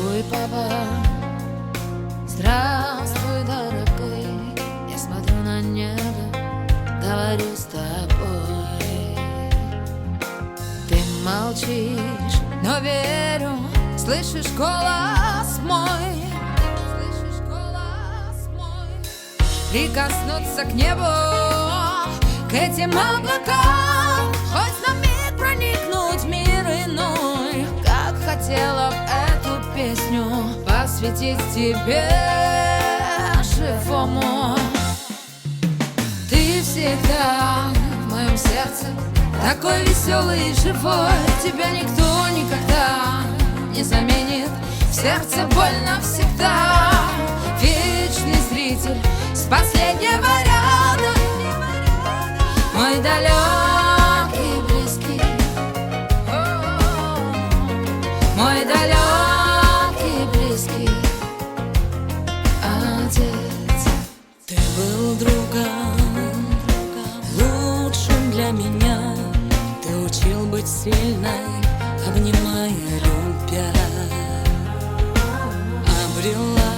Здравствуй, папа, здравствуй, дорогой. Я смотрю на небо, говорю с тобой. Ты молчишь, но верю, слышишь голос мой. Прикоснуться к небу, к этим облакам, хоть на миг проникнуть в мир иной. Как хотела б эту песню посвятить тебе живому. Ты всегда в моем сердце, такой веселый и живой. Тебя никто никогда не заменит. В сердце боль навсегда. Вечный зритель с последнего ряда, мой далекий близкий, мой далекий близкий отец. Ты был другом, лучшим для меня. Ты учил быть сильной, обнимая, любя. Обрела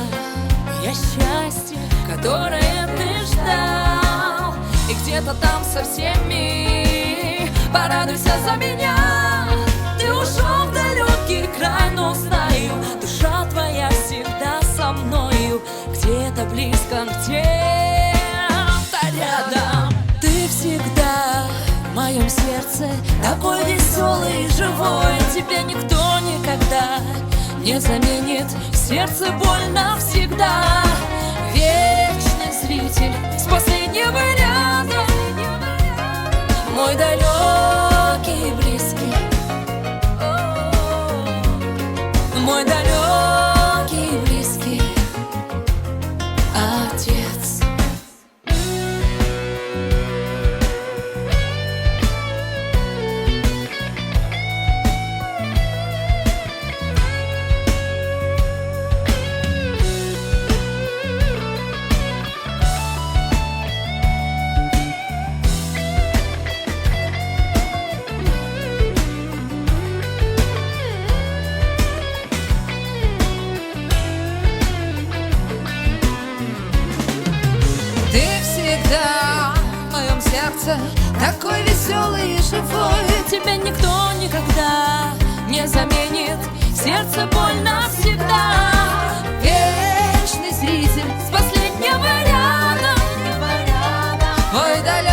я счастье, которое ты ждал, и где-то там со всеми порадуйся за меня. Ты ушел в далекий край, но знаю, душа твоя всегда со мною, где-то близко, где-то рядом. Ты всегда в моем сердце, такой веселый и живой. Тебя никто никогда не заменит. В сердце боль навсегда. Вечный зритель с последнего ряда, мой далекий близкий, мой далекий близкий отец. Ты всегда в моем сердце, такой веселый и живой. Тебя никто никогда не заменит. В сердце боль навсегда. Вечный зритель С последнего ряда, мой далекий